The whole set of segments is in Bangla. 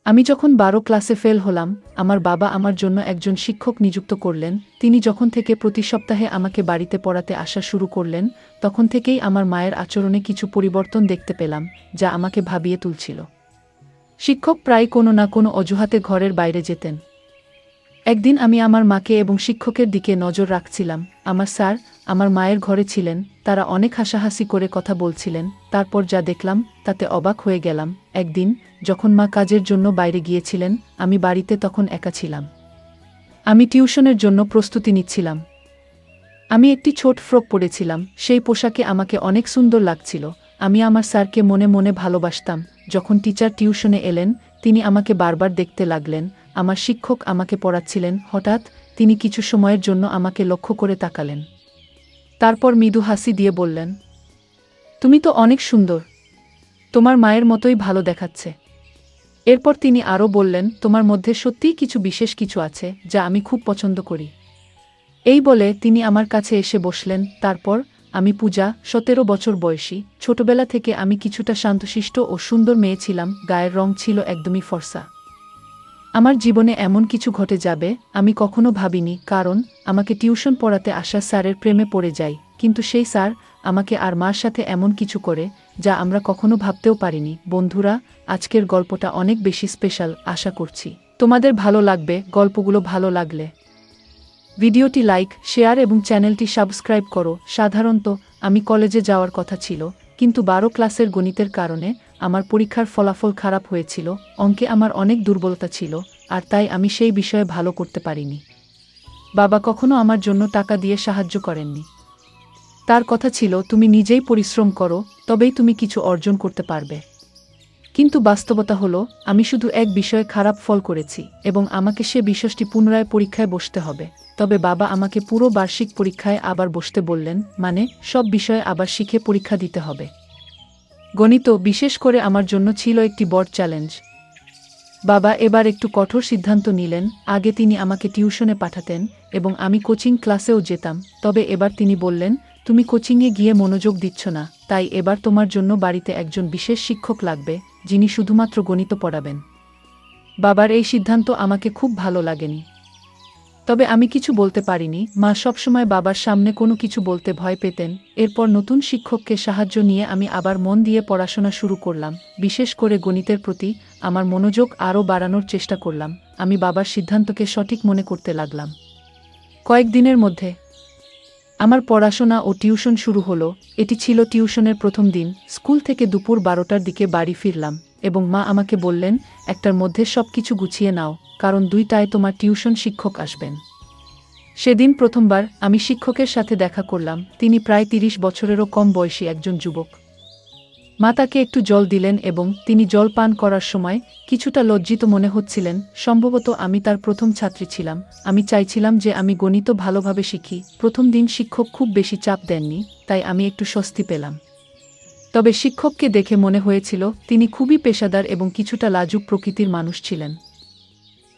আমি যখন 12 ক্লাসে ফেল হলাম, আমার বাবা আমার জন্য একজন শিক্ষক নিযুক্ত করলেন। তিনি যখন থেকে প্রতি সপ্তাহে আমাকে বাড়িতে পড়াতে আসা শুরু করলেন, তখন থেকেই আমার মায়ের আচরণে কিছু পরিবর্তন দেখতে পেলাম, যা আমাকে ভাবিয়ে তুলছিল। শিক্ষক প্রায় কোনো না কোনো অজুহাতে ঘরের বাইরে যেতেন। একদিন আমি আমার মাকে এবং শিক্ষকের দিকে নজর রাখছিলাম। আমার স্যার আমার মায়ের ঘরে ছিলেন, তারা অনেক হাসাহাসি করে কথা বলছিলেন। তারপর যা দেখলাম তাতে অবাক হয়ে গেলাম। একদিন যখন মা কাজের জন্য বাইরে গিয়েছিলেন, আমি বাড়িতে তখন একা ছিলাম। আমি টিউশনের জন্য প্রস্তুতি নিচ্ছিলাম। আমি একটি ছোট ফ্রক পরেছিলাম, সেই পোশাকে আমাকে অনেক সুন্দর লাগছিল। আমি আমার স্যারকে মনে মনে ভালোবাসতাম। যখন টিচার টিউশনে এলেন, তিনি আমাকে বারবার দেখতে লাগলেন। আমার শিক্ষক আমাকে পড়াচ্ছিলেন। হঠাৎ তিনি কিছু সময়ের জন্য আমাকে লক্ষ্য করে তাকালেন। তারপর মৃদু হাসি দিয়ে বললেন, তুমি তো অনেক সুন্দর, তোমার মায়ের মতোই ভালো দেখাচ্ছে। এরপর তিনি আরও বললেন, তোমার মধ্যে সত্যিই কিছু বিশেষ কিছু আছে, যা আমি খুব পছন্দ করি। এই বলে তিনি আমার কাছে এসে বসলেন। তারপর আমি পূজা, 17 বছর বয়সী। ছোটবেলা থেকে আমি কিছুটা শান্তশিষ্ট ও সুন্দর মেয়ে ছিলাম। গায়ের রং ছিল একদমই ফর্সা। আমার জীবনে এমন কিছু ঘটে যাবে আমি কখনো ভাবিনি, কারণ আমাকে টিউশন পড়াতে আসা স্যারের প্রেমে পড়ে যাই। কিন্তু সেই স্যার আমাকে আর মার সাথে এমন কিছু করে, যা আমরা কখনো ভাবতেও পারিনি। বন্ধুরা, আজকের গল্পটা অনেক বেশি স্পেশাল। আশা করছি তোমাদের ভালো লাগবে। গল্পগুলো ভালো লাগলে ভিডিওটি লাইক, শেয়ার এবং চ্যানেলটি সাবস্ক্রাইব করো। সাধারণত আমি কলেজে যাওয়ার কথা ছিল, কিন্তু 12 ক্লাসের গণিতের কারণে আমার পরীক্ষার ফলাফল খারাপ হয়েছিল। অঙ্কে আমার অনেক দুর্বলতা ছিল, আর তাই আমি সেই বিষয়ে ভালো করতে পারিনি। বাবা কখনো আমার জন্য টাকা দিয়ে সাহায্য করেননি। তার কথা ছিল, তুমি নিজেই পরিশ্রম করো, তবেই তুমি কিছু অর্জন করতে পারবে। কিন্তু বাস্তবতা হলো, আমি শুধু এক বিষয়ে খারাপ ফল করেছি, এবং আমাকে সে বিষয়টি পুনরায় পরীক্ষায় বসতে হবে। তবে বাবা আমাকে পুরো বার্ষিক পরীক্ষায় আবার বসতে বললেন, মানে সব বিষয়ে আবার শিখে পরীক্ষা দিতে হবে। গণিত বিশেষ করে আমার জন্য ছিল একটি বড় চ্যালেঞ্জ। বাবা এবার একটু কঠোর সিদ্ধান্ত নিলেন। আগে তিনি আমাকে টিউশনে পাঠাতেন এবং আমি কোচিং ক্লাসেও যেতাম, তবে এবার তিনি বললেন, তুমি কোচিংয়ে গিয়ে মনোযোগ দিচ্ছ না, তাই এবার তোমার জন্য বাড়িতে একজন বিশেষ শিক্ষক লাগবে, যিনি শুধুমাত্র গণিত পড়াবেন। বাবার এই সিদ্ধান্ত আমাকে খুব ভালো লাগেনি, তবে আমি কিছু বলতে পারিনি। মা সবসময় বাবার সামনে কোনো কিছু বলতে ভয় পেতেন। এরপর নতুন শিক্ষককে সাহায্য নিয়ে আমি আবার মন দিয়ে পড়াশোনা শুরু করলাম। বিশেষ করে গণিতের প্রতি আমার মনোযোগ আরও বাড়ানোর চেষ্টা করলাম। আমি বাবার সিদ্ধান্তকে সঠিক মনে করতে লাগলাম। কয়েকদিনের মধ্যে আমার পড়াশোনা ও টিউশন শুরু হলো। এটি ছিল টিউশনের প্রথম দিন। স্কুল থেকে দুপুর 12টার দিকে বাড়ি ফিরলাম, এবং মা আমাকে বললেন, একটার মধ্যে সব কিছু গুছিয়ে নাও, কারণ 2টায় তোমার টিউশন শিক্ষক আসবেন। সেদিন প্রথমবার আমি শিক্ষকের সাথে দেখা করলাম। তিনি প্রায় 30 বছরেরও কম বয়সী একজন যুবক। মা তাকে একটু জল দিলেন এবং তিনি জল পান করার সময় কিছুটা লজ্জিত মনে হচ্ছিলেন। সম্ভবত আমি তার প্রথম ছাত্রী ছিলাম। আমি চাইছিলাম যে আমি গণিত ভালোভাবে শিখি। প্রথম দিন শিক্ষক খুব বেশি চাপ দেননি, তাই আমি একটু স্বস্তি পেলাম। তবে শিক্ষককে দেখে মনে হয়েছিল তিনি খুবই পেশাদার এবং কিছুটা লাজুক প্রকৃতির মানুষ ছিলেন।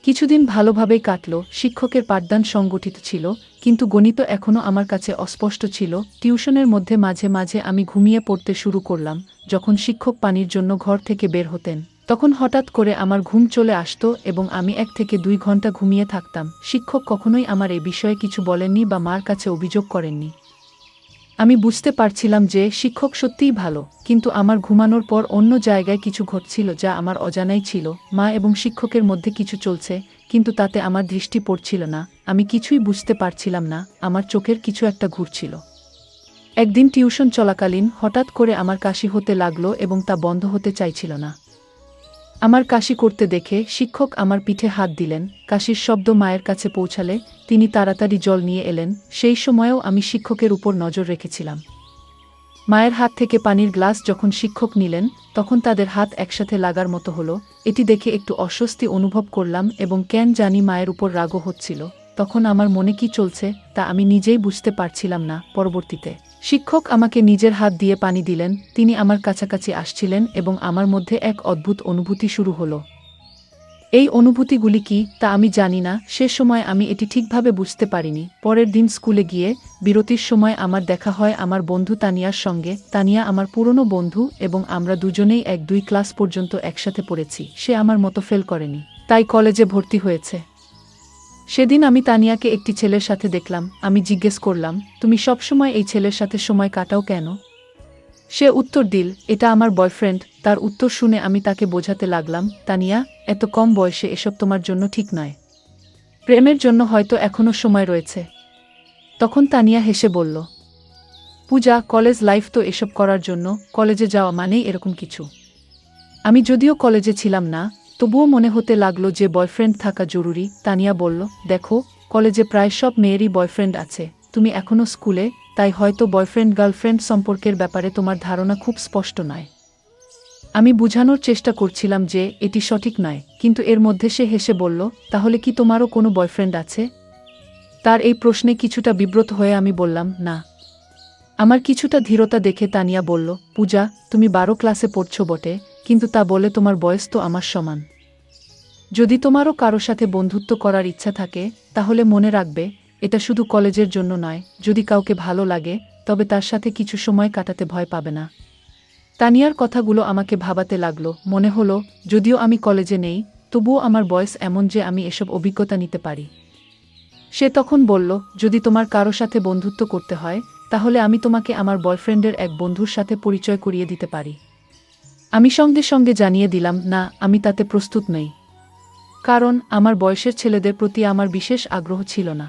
কিছুদিন ভালোভাবেই কাটল। শিক্ষকের পাঠদান সংগঠিত ছিল, কিন্তু গণিত এখনও আমার কাছে অস্পষ্ট ছিল। টিউশনের মধ্যে মাঝে মাঝে আমি ঘুমিয়ে পড়তে শুরু করলাম। যখন শিক্ষক পানির জন্য ঘর থেকে বের হতেন, তখন হঠাৎ করে আমার ঘুম চলে আসত এবং আমি 1 থেকে 2 ঘন্টা ঘুমিয়ে থাকতাম। শিক্ষক কখনোই আমার এ বিষয়ে কিছু বলেননি বা মার কাছে অভিযোগ করেননি। আমি বুঝতে পারছিলাম যে শিক্ষক সত্যিই ভালো, কিন্তু আমার ঘুমানোর পর অন্য জায়গায় কিছু ঘটছিল যা আমার অজানাই ছিল। মা এবং শিক্ষকের মধ্যে কিছু চলছে, কিন্তু তাতে আমার দৃষ্টি পড়ছিল না। আমি কিছুই বুঝতে পারছিলাম না। আমার চোখের কিছু একটা ঘুরছিল। একদিন টিউশন চলাকালীন হঠাৎ করে আমার কাশি হতে লাগলো এবং তা বন্ধ হতে চাইছিল না। আমার কাশি করতে দেখে শিক্ষক আমার পিঠে হাত দিলেন। কাশির শব্দ মায়ের কাছে পৌঁছালে তিনি তাড়াতাড়ি জল নিয়ে এলেন। সেই সময়েও আমি শিক্ষকের উপর নজর রেখেছিলাম। মায়ের হাত থেকে পানির গ্লাস যখন শিক্ষক নিলেন, তখন তাদের হাত একসাথে লাগার মতো হলো। এটি দেখে একটু অস্বস্তি অনুভব করলাম এবং কেন জানি মায়ের উপর রাগও হচ্ছিল। তখন আমার মনে কি চলছে তা আমি নিজেই বুঝতে পারছিলাম না। পরবর্তীতে শিক্ষক আমাকে নিজের হাত দিয়ে পানি দিলেন। তিনি আমার কাছাকাছি আসছিলেন এবং আমার মধ্যে এক অদ্ভুত অনুভূতি শুরু হলো। এই অনুভূতিগুলি কি তা আমি জানি না, সে সময় আমি এটি ঠিকভাবে বুঝতে পারিনি। পরের দিন স্কুলে গিয়ে বিরতির সময় আমার দেখা হয় আমার বন্ধু তানিয়ার সঙ্গে। তানিয়া আমার পুরনো বন্ধু এবং আমরা দুজনেই 1-2 ক্লাস পর্যন্ত একসাথে পড়েছি। সে আমার মতো ফেল করেনি, তাই কলেজে ভর্তি হয়েছে। সেদিন আমি তানিয়াকে একটি ছেলের সাথে দেখলাম। আমি জিজ্ঞেস করলাম, তুমি সবসময় এই ছেলের সাথে সময় কাটাও কেন? সে উত্তর দিল, এটা আমার বয়ফ্রেন্ড। তার উত্তর শুনে আমি তাকে বোঝাতে লাগলাম, তানিয়া, এত কম বয়সে এসব তোমার জন্য ঠিক নয়। প্রেমের জন্য হয়তো এখনও সময় রয়েছে। তখন তানিয়া হেসে বলল, পূজা, কলেজ লাইফ তো এসব করার জন্য, কলেজে যাওয়া মানেই এরকম কিছু। আমি যদিও কলেজে ছিলাম না, তবুও মনে হতে লাগলো যে বয়ফ্রেন্ড থাকা জরুরি। তানিয়া বলল, দেখো, কলেজে প্রায় সব মেয়েরই বয়ফ্রেন্ড আছে। তুমি এখনও স্কুলে, তাই হয়তো বয়ফ্রেন্ড গার্লফ্রেন্ড সম্পর্কের ব্যাপারে তোমার ধারণা খুব স্পষ্ট নয়। আমি বুঝানোর চেষ্টা করছিলাম যে এটি সঠিক নয়, কিন্তু এর মধ্যে সে হেসে বলল, তাহলে কি তোমারও কোনো বয়ফ্রেন্ড আছে? তার এই প্রশ্নে কিছুটা বিব্রত হয়ে আমি বললাম, না। আমার কিছুটা ধীরতা দেখে তানিয়া বলল, পূজা, তুমি 12 ক্লাসে পড়ছো বটে, কিন্তু তা বলে তোমার বয়স তো আমার সমান। যদি তোমারও কারো সাথে বন্ধুত্ব করার ইচ্ছা থাকে, তাহলে মনে রাখবে, এটা শুধু কলেজের জন্য নয়। যদি কাউকে ভালো লাগে, তবে তার সাথে কিছু সময় কাটাতে ভয় পাবে না। তানিয়ার কথাগুলো আমাকে ভাবাতে লাগলো। মনে হলো, যদিও আমি কলেজে নেই, তবুও আমার বয়স এমন যে আমি এসব অভিজ্ঞতা নিতে পারি। সে তখন বলল, যদি তোমার কারো সাথে বন্ধুত্ব করতে হয়, তাহলে আমি তোমাকে আমার বয়ফ্রেন্ডের এক বন্ধুর সাথে পরিচয় করিয়ে দিতে পারি। আমি সঙ্গে সঙ্গে জানিয়ে দিলাম, না, আমি তাতে প্রস্তুত নই। কারণ আমার বয়সের ছেলেদের প্রতি আমার বিশেষ আগ্রহ ছিল না।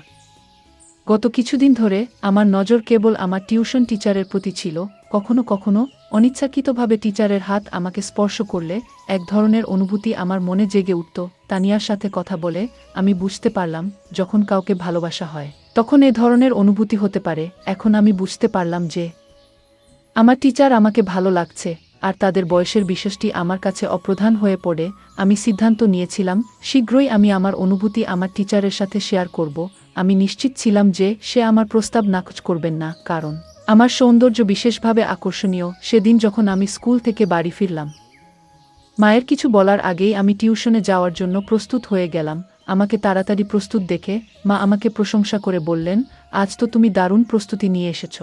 গত কিছুদিন ধরে আমার নজর কেবল আমার টিউশন টিচারের প্রতি ছিল। কখনো কখনো অনিচ্ছাকৃতভাবে টিচারের হাত আমাকে স্পর্শ করলে এক ধরনের অনুভূতি আমার মনে জেগে উঠত। তানিয়ার সাথে কথা বলে আমি বুঝতে পারলাম, যখন কাউকে ভালোবাসা হয়, তখন এ ধরনের অনুভূতি হতে পারে। এখন আমি বুঝতে পারলাম যে আমার টিচার আমাকে ভালো লাগছে, আর তাদের বয়সের বিষয়টি আমার কাছে অপ্রধান হয়ে পড়ে। আমি সিদ্ধান্ত নিয়েছিলাম, শীঘ্রই আমি আমার অনুভূতি আমার টিচারের সাথে শেয়ার করব। আমি নিশ্চিত ছিলাম যে সে আমার প্রস্তাব নাকচ করবেন না, কারণ আমার সৌন্দর্য বিশেষভাবে আকর্ষণীয়। সেদিন যখন আমি স্কুল থেকে বাড়ি ফিরলাম, মায়ের কিছু বলার আগেই আমি টিউশনে যাওয়ার জন্য প্রস্তুত হয়ে গেলাম। আমাকে তাড়াতাড়ি প্রস্তুত দেখে মা আমাকে প্রশংসা করে বললেন, আজ তো তুমি দারুণ প্রস্তুতি নিয়ে এসেছ।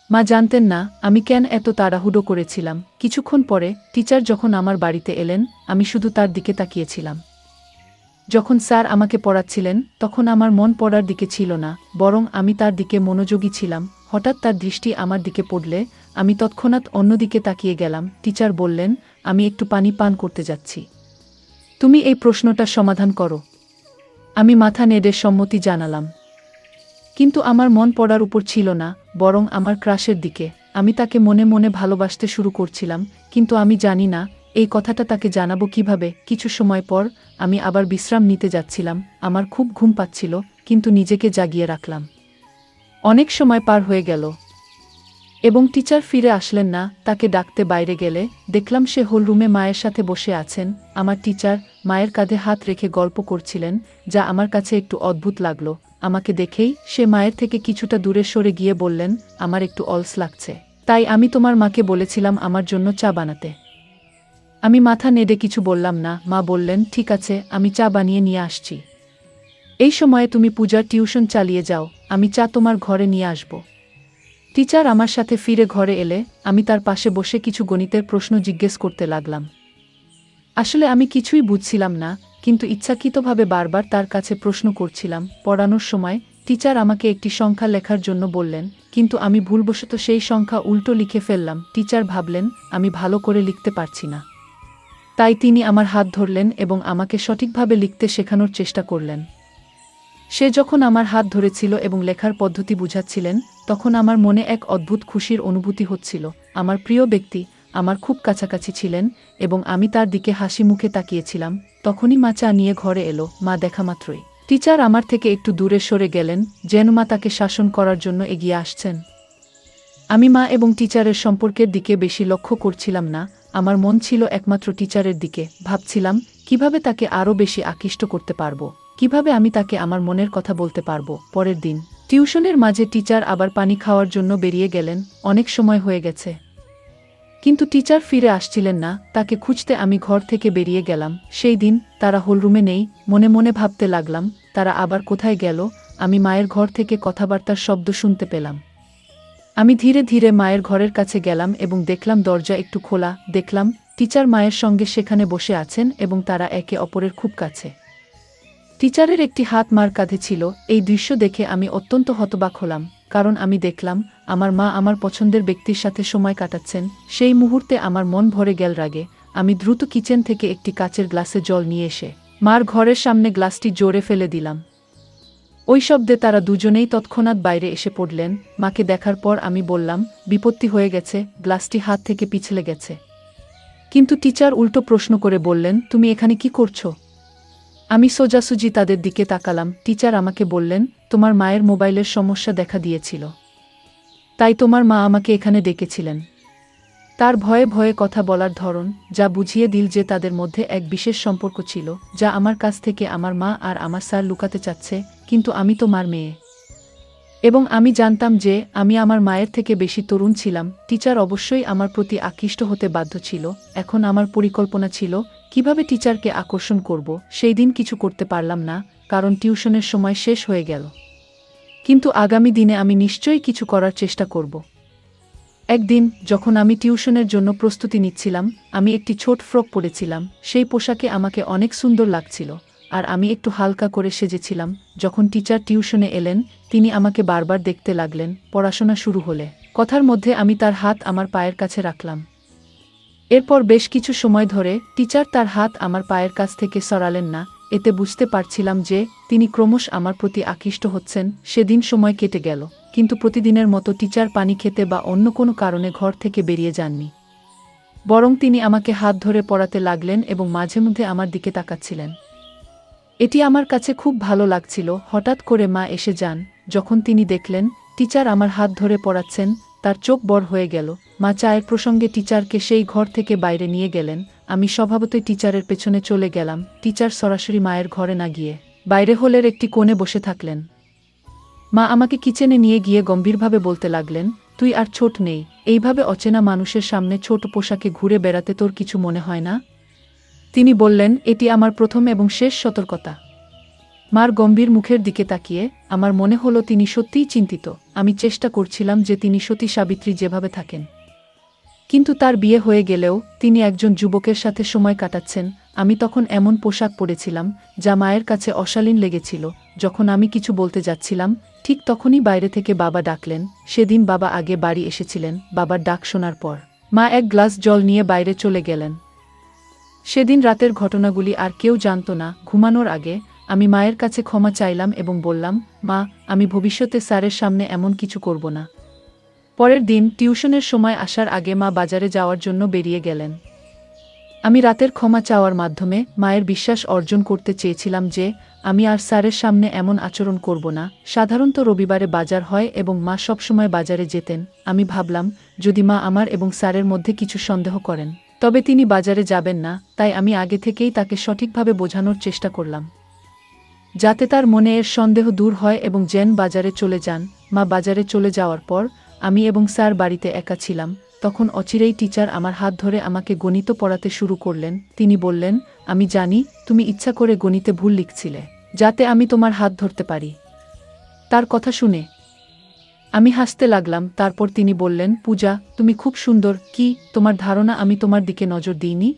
মা জানতেন না আমি কেন এত তাড়াহুড়ো করেছিলাম। কিছুক্ষণ পরে টিচার যখন আমার বাড়িতে এলেন, আমি শুধু তার দিকে তাকিয়েছিলাম। যখন স্যার আমাকে পড়াচ্ছিলেন, তখন আমার মন পড়ার দিকে ছিল না, বরং আমি তার দিকে মনোযোগী ছিলাম। হঠাৎ তার দৃষ্টি আমার দিকে পড়লে আমি তৎক্ষণাৎ অন্যদিকে তাকিয়ে গেলাম। টিচার বললেন, আমি একটু পানি পান করতে যাচ্ছি, তুমি এই প্রশ্নটা সমাধান করো। আমি মাথা নেড়ে সম্মতি জানালাম, কিন্তু আমার মন পড়ার উপর ছিল না, বরং আমার ক্রাশের দিকে। আমি তাকে মনে মনে ভালোবাসতে শুরু করছিলাম, কিন্তু আমি জানি না এই কথাটা তাকে জানাবো কিভাবে। কিছু সময় পর আমি আবার বিশ্রাম নিতে যাচ্ছিলাম। আমার খুব ঘুম পাচ্ছিল, কিন্তু নিজেকে জাগিয়ে রাখলাম। অনেক সময় পার হয়ে গেল এবং টিচার ফিরে আসলেন না। তাকে ডাকতে বাইরে গেলে দেখলাম সে হলরুমে মায়ের সাথে বসে আছেন। আমার টিচার মায়ের কাঁধে হাত রেখে গল্প করছিলেন, যা আমার কাছে একটু অদ্ভুত লাগলো। আমাকে দেখেই সে মায়ের থেকে কিছুটা দূরে সরে গিয়ে বললেন, আমার একটু অলস লাগছে, তাই আমি তোমার মাকে বলেছিলাম আমার জন্য চা বানাতে। আমি মাথা নেড়ে কিছু বললাম না। মা বললেন, ঠিক আছে, আমি চা বানিয়ে নিয়ে আসছি। এই সময়ে তুমি পূজার টিউশন চালিয়ে যাও, আমি চা তোমার ঘরে নিয়ে আসব। টিচার আমার সাথে ফিরে ঘরে এলে আমি তার পাশে বসে কিছু গণিতের প্রশ্ন জিজ্ঞেস করতে লাগলাম। আসলে আমি কিছুই বুঝছিলাম না, কিন্তু ইচ্ছাকৃতভাবে বারবার তার কাছে প্রশ্ন করছিলাম। পড়ানোর সময় টিচার আমাকে একটি সংখ্যা লেখার জন্য বললেন, কিন্তু আমি ভুলবশত সেই সংখ্যা উল্টো লিখে ফেললাম। টিচার ভাবলেন আমি ভালো করে লিখতে পারছি না, তাই তিনি আমার হাত ধরলেন এবং আমাকে সঠিকভাবে লিখতে শেখানোর চেষ্টা করলেন। সে যখন আমার হাত ধরেছিল এবং লেখার পদ্ধতি বুঝাচ্ছিলেন, তখন আমার মনে এক অদ্ভুত খুশির অনুভূতি হচ্ছিল। আমার প্রিয় ব্যক্তি আমার খুব কাছাকাছি ছিলেন এবং আমি তার দিকে হাসি মুখে তাকিয়েছিলাম। তখনই মা চা নিয়ে ঘরে এলো। মা দেখা মাত্রই টিচার আমার থেকে একটু দূরে সরে গেলেন, যেন মা তাকে শাসন করার জন্য এগিয়ে আসছেন। আমি মা এবং টিচারের সম্পর্কের দিকে বেশি লক্ষ্য করছিলাম না, আমার মন ছিল একমাত্র টিচারের দিকে। ভাবছিলাম কিভাবে তাকে আরও বেশি আকৃষ্ট করতে পারবো, কিভাবে আমি তাকে আমার মনের কথা বলতে পারবো। পরের দিন টিউশনের মাঝে টিচার আবার পানি খাওয়ার জন্য বেরিয়ে গেলেন। অনেক সময় হয়ে গেছে। কিন্তু টিচার ফিরে আসছিলেন না, তাকে খুঁজতে আমি ঘর থেকে বেরিয়ে গেলাম। সেই দিন তারা হোলরুমে নেই। মনে মনে ভাবতে লাগলাম, তারা আবার কোথায় গেল। আমি মায়ের ঘর থেকে কথাবার্তার শব্দ শুনতে পেলাম। আমি ধীরে ধীরে মায়ের ঘরের কাছে গেলাম এবং দেখলাম দরজা একটু খোলা। দেখলাম টিচার মায়ের সঙ্গে সেখানে বসে আছেন এবং তারা একে অপরের খুব কাছে। টিচারের একটি হাত মার কাঁধে ছিল। এই দৃশ্য দেখে আমি অত্যন্ত হতবাক হলাম, কারণ আমি দেখলাম আমার মা আমার পছন্দের ব্যক্তির সাথে সময় কাটাচ্ছেন। সেই মুহূর্তে আমার মন ভরে গেল রাগে। আমি দ্রুত কিচেন থেকে একটি কাচের গ্লাসে জল নিয়ে এসে মার ঘরের সামনে গ্লাসটি জোরে ফেলে দিলাম। ওই শব্দে তারা দুজনেই তৎক্ষণাৎ বাইরে এসে পড়লেন। মাকে দেখার পর আমি বললাম, বিপত্তি হয়ে গেছে, গ্লাসটি হাত থেকে পিছলে গেছে। কিন্তু টিচার উল্টো প্রশ্ন করে বললেন, তুমি এখানে কি করছো? আমি সোজাসুজি তাদের দিকে তাকালাম। টিচার আমাকে বললেন, তোমার মায়ের মোবাইলের সমস্যা দেখা দিয়েছিল, তাই তোমার মা আমাকে এখানে ডেকেছিলেন। তার ভয়ে ভয়ে কথা বলার ধরন যা বুঝিয়ে দিল যে তাদের মধ্যে এক বিশেষ সম্পর্ক ছিল, যা আমার কাছ থেকে আমার মা আর আমার স্যার লুকাতে চাচ্ছে। কিন্তু আমি তো মার মেয়ে, এবং আমি জানতাম যে আমি আমার মায়ের থেকে বেশি তরুণ ছিলাম। টিচার অবশ্যই আমার প্রতি আকৃষ্ট হতে বাধ্য ছিল। এখন আমার পরিকল্পনা ছিল কিভাবে টিচারকে আকর্ষণ করব। সেই দিন কিছু করতে পারলাম না, কারণ টিউশনের সময় শেষ হয়ে গেল। কিন্তু আগামী দিনে আমি নিশ্চয়ই কিছু করার চেষ্টা করব। একদিন যখন আমি টিউশনের জন্য প্রস্তুতি নিচ্ছিলাম, আমি একটি ছোট ফ্রক পরেছিলাম। সেই পোশাকে আমাকে অনেক সুন্দর লাগছিল, আর আমি একটু হালকা করে সেজেছিলাম। যখন টিচার টিউশনে এলেন, তিনি আমাকে বারবার দেখতে লাগলেন। পড়াশোনা শুরু হলে কথার মধ্যে আমি তার হাত আমার পায়ের কাছে রাখলাম। এরপর বেশ কিছু সময় ধরে টিচার তার হাত আমার পায়ের কাছ থেকে সরালেন না। এতে বুঝতে পারছিলাম যে তিনি ক্রমশ আমার প্রতি আকৃষ্ট হচ্ছেন। সেদিন সময় কেটে গেল, কিন্তু প্রতিদিনের মতো টিচার পানি খেতে বা অন্য কোনো কারণে ঘর থেকে বেরিয়ে যাননি। বরং তিনি আমাকে হাত ধরে পড়াতে লাগলেন এবং মাঝে মধ্যে আমার দিকে তাকাচ্ছিলেন। এটি আমার কাছে খুব ভালো লাগছিল। হঠাৎ করে মা এসে যান। যখন তিনি দেখলেন টিচার আমার হাত ধরে পড়াচ্ছেন, তার চোখ বড় হয়ে গেল। মা চায়ের প্রসঙ্গে টিচারকে সেই ঘর থেকে বাইরে নিয়ে গেলেন। আমি স্বভাবতই টিচারের পেছনে চলে গেলাম। টিচার সরাসরি মায়ের ঘরে না গিয়ে বাইরে হলের একটি কোণে বসে থাকলেন। মা আমাকে কিচেনে নিয়ে গিয়ে গম্ভীরভাবে বলতে লাগলেন, তুই আর ছোট নেই। এইভাবে অচেনা মানুষের সামনে ছোট পোশাকে ঘুরে বেড়াতে তোর কিছু মনে হয় না? তিনি বললেন, এটি আমার প্রথম এবং শেষ সতর্কতা। মার গম্ভীর মুখের দিকে তাকিয়ে আমার মনে হলো তিনি সত্যিই চিন্তিত। আমি চেষ্টা করছিলাম যে তিনি সতী সাবিত্রী যেভাবে থাকেন, কিন্তু তার বিয়ে হয়ে গেলেও তিনি একজন যুবকের সাথে সময় কাটাচ্ছেন। আমি তখন এমন পোশাক পরেছিলাম যা মায়ের কাছে অশালীন লেগেছিল। যখন আমি কিছু বলতে যাচ্ছিলাম, ঠিক তখনই বাইরে থেকে বাবা ডাকলেন। সেদিন বাবা আগে বাড়ি এসেছিলেন। বাবার ডাক শোনার পর মা এক গ্লাস জল নিয়ে বাইরে চলে গেলেন। সেদিন রাতের ঘটনাগুলি আর কেউ জানত না। ঘুমানোর আগে আমি মায়ের কাছে ক্ষমা চাইলাম এবং বললাম, মা, আমি ভবিষ্যতে স্যারের সামনে এমন কিছু করব না। পরের দিন টিউশনের সময় আসার আগে মা বাজারে যাওয়ার জন্য বেরিয়ে গেলেন। আমি রাতের ক্ষমা চাওয়ার মাধ্যমে মায়ের বিশ্বাস অর্জন করতে চেয়েছিলাম যে আমি আর স্যারের সামনে এমন আচরণ করব না। সাধারণত রবিবারে বাজার হয় এবং মা সবসময় বাজারে যেতেন। আমি ভাবলাম, যদি মা আমার এবং স্যারের মধ্যে কিছু সন্দেহ করেন, তবে তিনি বাজারে যাবেন না। তাই আমি আগে থেকেই তাকে সঠিকভাবে বোঝানোর চেষ্টা করলাম, যাতে তার মনে এর সন্দেহ দূর হয় এবং যেন বাজারে চলে যান। মা বাজারে চলে যাওয়ার পর আমি এবং স্যার বাড়িতে একা ছিলাম। তখন অচিরেই টিচার আমার হাত ধরে আমাকে গণিত পড়াতে শুরু করলেন। তিনি বললেন, আমি জানি তুমি ইচ্ছা করে গণিতে ভুল লিখছিলে, যাতে আমি তোমার হাত ধরতে পারি। তার কথা শুনে আমি হাসতে লাগলাম। তারপর তিনি বললেন, পূজা, তুমি খুব সুন্দর। কি তোমার ধারণা আমি তোমার দিকে নজর দিইনি?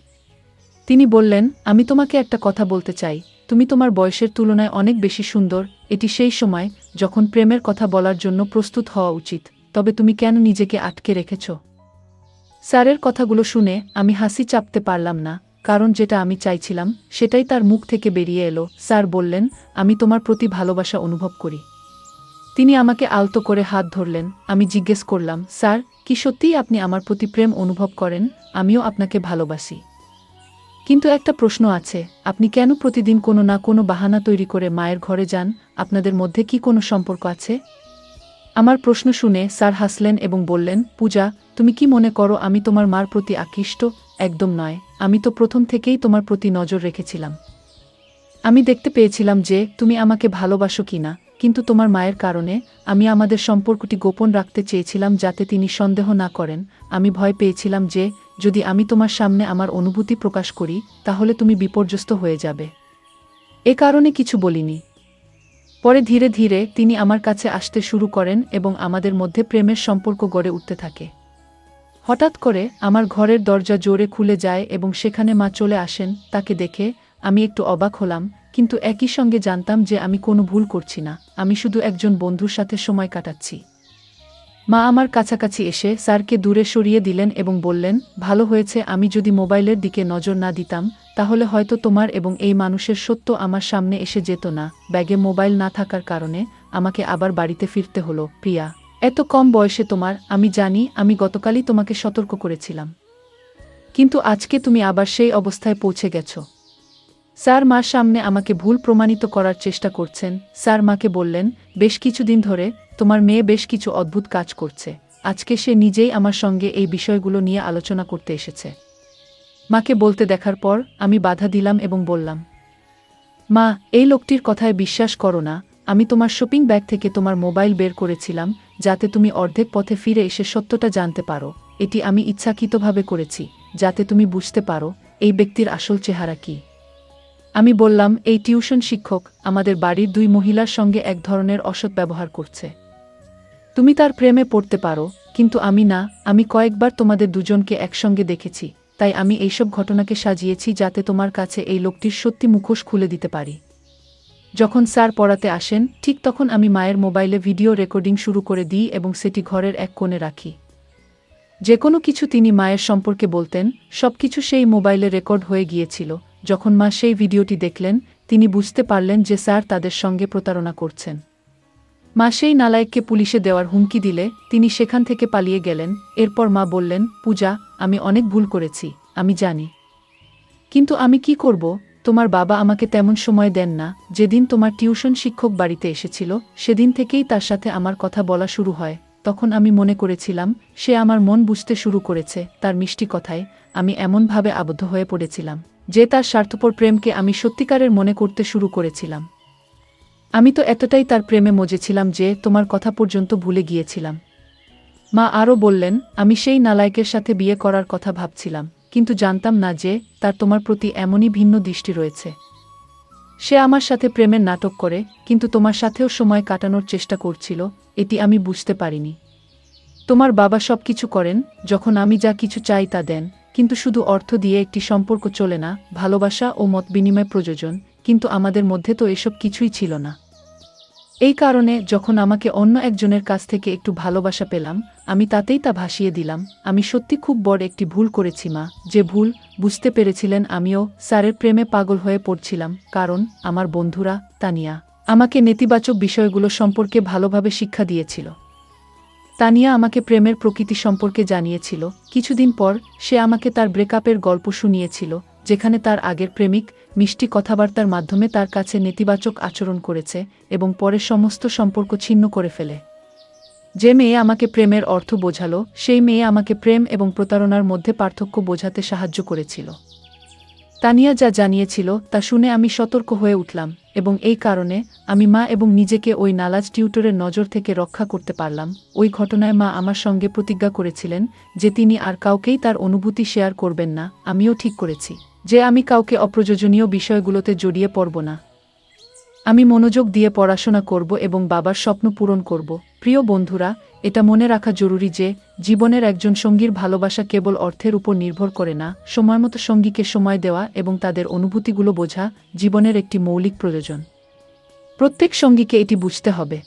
তিনি বললেন, আমি তোমাকে একটা কথা বলতে চাই। তুমি তোমার বয়সের তুলনায় অনেক বেশি সুন্দর। এটি সেই সময় যখন প্রেমের কথা বলার জন্য প্রস্তুত হওয়া উচিত। তবে তুমি কেন নিজেকে আটকে রেখেছ? স্যারের কথাগুলো শুনে আমি হাসি চাপতে পারলাম না, কারণ যেটা আমি চাইছিলাম সেটাই তার মুখ থেকে বেরিয়ে এলো। স্যার বললেন, আমি তোমার প্রতি ভালোবাসা অনুভব করি। তিনি আমাকে আলতো করে হাত ধরলেন। আমি জিজ্ঞেস করলাম, স্যার, কি সত্যিই আপনি আমার প্রতি প্রেম অনুভব করেন? আমিও আপনাকে ভালোবাসি। কিন্তু একটা প্রশ্ন আছে, আপনি কেন প্রতিদিন কোনো না কোনো বাহানা তৈরি করে মায়ের ঘরে যান? আপনাদের মধ্যে কি কোনো সম্পর্ক আছে? আমার প্রশ্ন শুনে স্যার হাসলেন এবং বললেন, পূজা, তুমি কি মনে করো আমি তোমার মার প্রতি আকৃষ্ট? একদম নয়। আমি তো প্রথম থেকেই তোমার প্রতি নজর রেখেছিলাম। আমি দেখতে পেয়েছিলাম যে তুমি আমাকে ভালোবাসো কিনা। কিন্তু তোমার মায়ের কারণে আমি আমাদের সম্পর্কটি গোপন রাখতে চেয়েছিলাম যাতে তিনি সন্দেহ না করেন। আমি ভয় পেয়েছিলাম যে যদি আমি তোমার সামনে আমার অনুভূতি প্রকাশ করি তাহলে তুমি বিপর্যস্ত হয়ে যাবে। এ কারণে কিছু বলিনি। পরে ধীরে ধীরে তিনি আমার কাছে আসতে শুরু করেন এবং আমাদের মধ্যে প্রেমের সম্পর্ক গড়ে উঠতে থাকে। হঠাৎ করে আমার ঘরের দরজা জোরে খুলে যায় এবং সেখানে মা চলে আসেন। তাকে দেখে আমি একটু অবাক হলাম, কিন্তু একই সঙ্গে জানতাম যে আমি কোনো ভুল করছি না, আমি শুধু একজন বন্ধুর সাথে সময় কাটাচ্ছি। মা আমার কাছাকাছি এসে স্যারকে দূরে সরিয়ে দিলেন এবং বললেন, ভালো হয়েছে আমি যদি মোবাইলের দিকে নজর না দিতাম তাহলে হয়তো তোমার এবং এই মানুষের সত্য আমার সামনে এসে যেত না। ব্যাগে মোবাইল না থাকার কারণে আমাকে আবার বাড়িতে ফিরতে হলো। প্রিয়া, এত কম বয়সে তোমার, আমি জানি আমি গতকালই তোমাকে সতর্ক করেছিলাম, কিন্তু আজকে তুমি আবার সেই অবস্থায় পৌঁছে গেছো। স্যার মার সামনে আমাকে ভুল প্রমাণিত করার চেষ্টা করছেন। স্যার মাকে বললেন, বেশ কিছুদিন ধরে তোমার মেয়ে বেশ কিছু অদ্ভুত কাজ করছে। আজকে সে নিজেই আমার সঙ্গে এই বিষয়গুলো নিয়ে আলোচনা করতে এসেছে। মাকে বলতে দেখার পর আমি বাধা দিলাম এবং বললাম, মা, এই লোকটির কথায় বিশ্বাস করো না। আমি তোমার শপিং ব্যাগ থেকে তোমার মোবাইল বের করেছিলাম যাতে তুমি অর্ধেক পথে ফিরে এসে সত্যটা জানতে পারো। এটি আমি ইচ্ছাকৃতভাবে করেছি যাতে তুমি বুঝতে পারো এই ব্যক্তির আসল চেহারা কী। আমি বললাম, এই টিউশন শিক্ষক আমাদের বাড়ির 2 মহিলার সঙ্গে এক ধরনের অসৎ ব্যবহার করছে। তুমি তার প্রেমে পড়তে পারো, কিন্তু আমি না। আমি কয়েকবার তোমাদের দুজনকে একসঙ্গে দেখেছি, তাই আমি এইসব ঘটনাকে সাজিয়েছি যাতে তোমার কাছে এই লোকটির সত্যি মুখোশ খুলে দিতে পারি। যখন স্যার পড়াতে আসেন ঠিক তখন আমি মায়ের মোবাইলে ভিডিও রেকর্ডিং শুরু করে দিই এবং সেটি ঘরের এক কোণে রাখি। যে কোনো কিছু তিনি মায়ের সম্পর্কে বলতেন সবকিছু সেই মোবাইলে রেকর্ড হয়ে গিয়েছিল। যখন মা সেই ভিডিওটি দেখলেন তিনি বুঝতে পারলেন যে স্যার তাদের সঙ্গে প্রতারণা করছেন। মা সেই নালায়েককে পুলিশে দেওয়ার হুমকি দিলে তিনি সেখান থেকে পালিয়ে গেলেন। এরপর মা বললেন, পূজা, আমি অনেক ভুল করেছি, আমি জানি, কিন্তু আমি কি করব? তোমার বাবা আমাকে তেমন সময় দেন না। যেদিন তোমার টিউশন শিক্ষক বাড়িতে এসেছিল সেদিন থেকেই তার সাথে আমার কথা বলা শুরু হয়। তখন আমি মনে করেছিলাম সে আমার মন বুঝতে শুরু করেছে। তার মিষ্টি কথায় আমি এমনভাবে আবদ্ধ হয়ে পড়েছিলাম যে তার স্বার্থপর প্রেমকে আমি সত্যিকারের মনে করতে শুরু করেছিলাম। আমি তো এতটাই তার প্রেমে মজেছিলাম যে তোমার কথা পর্যন্ত ভুলে গিয়েছিলাম। মা আরও বললেন, আমি সেই নালায়েকের সাথে বিয়ে করার কথা ভাবছিলাম, কিন্তু জানতাম না যে তার তোমার প্রতি এমনই ভিন্ন দৃষ্টি রয়েছে। সে আমার সাথে প্রেমের নাটক করে, কিন্তু তোমার সাথেও সময় কাটানোর চেষ্টা করছিল, এটি আমি বুঝতে পারিনি। তোমার বাবা সব কিছু করেন, যখন আমি যা কিছু চাই তা দেন, কিন্তু শুধু অর্থ দিয়ে একটি সম্পর্ক চলে না, ভালোবাসা ও মত বিনিময় প্রয়োজন, কিন্তু আমাদের মধ্যে তো এসব কিছুই ছিল না। এই কারণে যখন আমাকে অন্য একজনের কাছ থেকে একটু ভালোবাসা পেলাম আমি তাতেই তা ভাসিয়ে দিলাম। আমি সত্যি খুব বড় একটি ভুল করেছি মা। যে ভুল বুঝতে পেরেছিলেন আমিও স্যারের প্রেমে পাগল হয়ে পড়ছিলাম, কারণ আমার বন্ধুরা তানিয়া আমাকে নেতিবাচক বিষয়গুলো সম্পর্কে ভালোভাবে শিক্ষা দিয়েছিল। তানিয়া আমাকে প্রেমের প্রকৃতি সম্পর্কে জানিয়েছিল। কিছুদিন পর সে আমাকে তার ব্রেকআপের গল্প শুনিয়েছিল, যেখানে তার আগের প্রেমিক মিষ্টি কথাবার্তার মাধ্যমে তার কাছে নেতিবাচক আচরণ করেছে এবং পরে সমস্ত সম্পর্ক ছিন্ন করে ফেলে। যে মেয়ে আমাকে প্রেমের অর্থ বোঝালো সেই মেয়ে আমাকে প্রেম এবং প্রতারণার মধ্যে পার্থক্য বোঝাতে সাহায্য করেছিল। তানিয়া যা জানিয়েছিল তা শুনে আমি সতর্ক হয়ে উঠলাম এবং এই কারণে আমি মা এবং নিজেকে ওই নালাজ টিউটরের নজর থেকে রক্ষা করতে পারলাম। ওই ঘটনায় মা আমার সঙ্গে প্রতিজ্ঞা করেছিলেন যে তিনি আর কাউকেই তার অনুভূতি শেয়ার করবেন না। আমিও ঠিক করেছি যে আমি কাউকে অপ্রয়োজনীয় বিষয়গুলোতে জড়িয়ে পড়ব না। আমি মনোযোগ দিয়ে পড়াশোনা করব এবং বাবার স্বপ্ন পূরণ করব। প্রিয় বন্ধুরা, এটা মনে রাখা জরুরি যে জীবনের একজন সঙ্গীর ভালোবাসা কেবল অর্থের উপর নির্ভর করে না। সময়মতো সঙ্গীকে সময় দেওয়া এবং তাদের অনুভূতিগুলো বোঝা জীবনের একটি মৌলিক প্রয়োজন। প্রত্যেক সঙ্গীকে এটি বুঝতে হবে,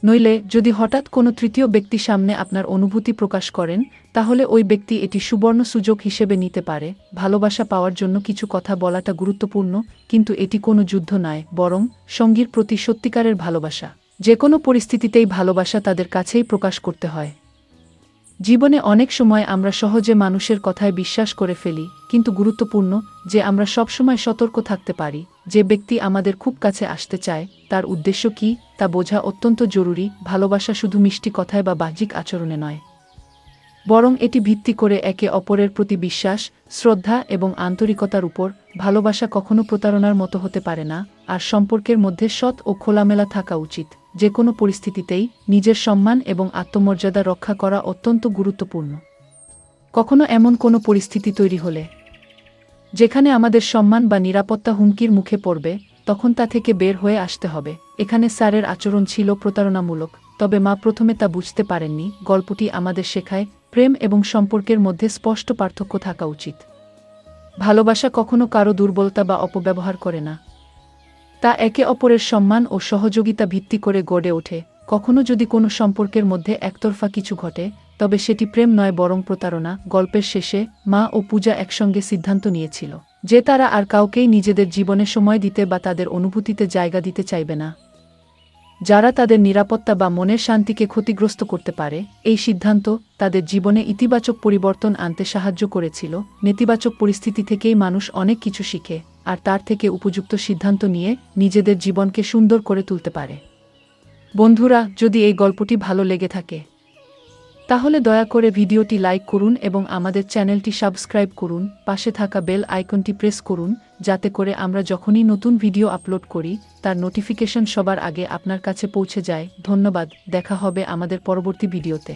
নইলে যদি হঠাৎ কোনো তৃতীয় ব্যক্তি সামনে আপনার অনুভূতি প্রকাশ করেন তাহলে ওই ব্যক্তি এটি সুবর্ণ সুযোগ হিসেবে নিতে পারে। ভালোবাসা পাওয়ার জন্য কিছু কথা বলাটা গুরুত্বপূর্ণ, কিন্তু এটি কোনো যুদ্ধ নয়, বরং সঙ্গীর প্রতি সত্যিকারের ভালোবাসা। যে কোনো পরিস্থিতিতেই ভালোবাসা তাদের কাছেই প্রকাশ করতে হয়। জীবনে অনেক সময় আমরা সহজে মানুষের কথায় বিশ্বাস করে ফেলি, কিন্তু গুরুত্বপূর্ণ যে আমরা সবসময় সতর্ক থাকতে পারি। যে ব্যক্তি আমাদের খুব কাছে আসতে চায় তার উদ্দেশ্য কী তা বোঝা অত্যন্ত জরুরি। ভালোবাসা শুধু মিষ্টি কথায় বা বাহ্যিক আচরণে নয়, বরং এটি ভিত্তি করে একে অপরের প্রতি বিশ্বাস, শ্রদ্ধা এবং আন্তরিকতার উপর। ভালোবাসা কখনো প্রতারণার মতো হতে পারে না, আর সম্পর্কের মধ্যে সৎ ও খোলামেলা থাকা উচিত। যে কোনো পরিস্থিতিতেই নিজের সম্মান এবং আত্মমর্যাদা রক্ষা করা অত্যন্ত গুরুত্বপূর্ণ। কখনো এমন কোনো পরিস্থিতি তৈরি হলে যেখানে আমাদের সম্মান বা নিরাপত্তা হুমকির মুখে পড়বে, তখন তা থেকে বের হয়ে আসতে হবে। এখানে স্যারের আচরণ ছিল প্রতারণামূলক, তবে মা প্রথমে তা বুঝতে পারেননি। গল্পটি আমাদের শেখায় প্রেম এবং সম্পর্কের মধ্যে স্পষ্ট পার্থক্য থাকা উচিত। ভালোবাসা কখনো কারো দুর্বলতা বা অপব্যবহার করে না, তা একে অপরের সম্মান ও সহযোগিতা ভিত্তি করে গড়ে ওঠে। কখনো যদি কোনো সম্পর্কের মধ্যে একতরফা কিছু ঘটে, তবে সেটি প্রেম নয় বরং প্রতারণা। গল্পের শেষে মা ও পূজা একসঙ্গে সিদ্ধান্ত নিয়েছিল যে তারা আর কাউকেই নিজেদের জীবনে সময় দিতে বা তাদের অনুভূতিতে জায়গা দিতে চাইবে না, যারা তাদের নিরাপত্তা বা মনের শান্তিকে ক্ষতিগ্রস্ত করতে পারে। এই সিদ্ধান্ত তাদের জীবনে ইতিবাচক পরিবর্তন আনতে সাহায্য করেছিল। নেতিবাচক পরিস্থিতি থেকেই মানুষ অনেক কিছু শিখে, আর তার থেকে উপযুক্ত সিদ্ধান্ত নিয়ে নিজেদের জীবনকে সুন্দর করে তুলতে পারে। বন্ধুরা, যদি এই গল্পটি ভালো লেগে থাকে তাহলে দয়া করে ভিডিওটি লাইক করুন এবং আমাদের চ্যানেলটি সাবস্ক্রাইব করুন। পাশে থাকা বেল আইকনটি প্রেস করুন, যাতে করে আমরা যখনই নতুন ভিডিও আপলোড করি তার নোটিফিকেশন সবার আগে আপনার কাছে পৌঁছে যায়। ধন্যবাদ। দেখা হবে আমাদের পরবর্তী ভিডিওতে।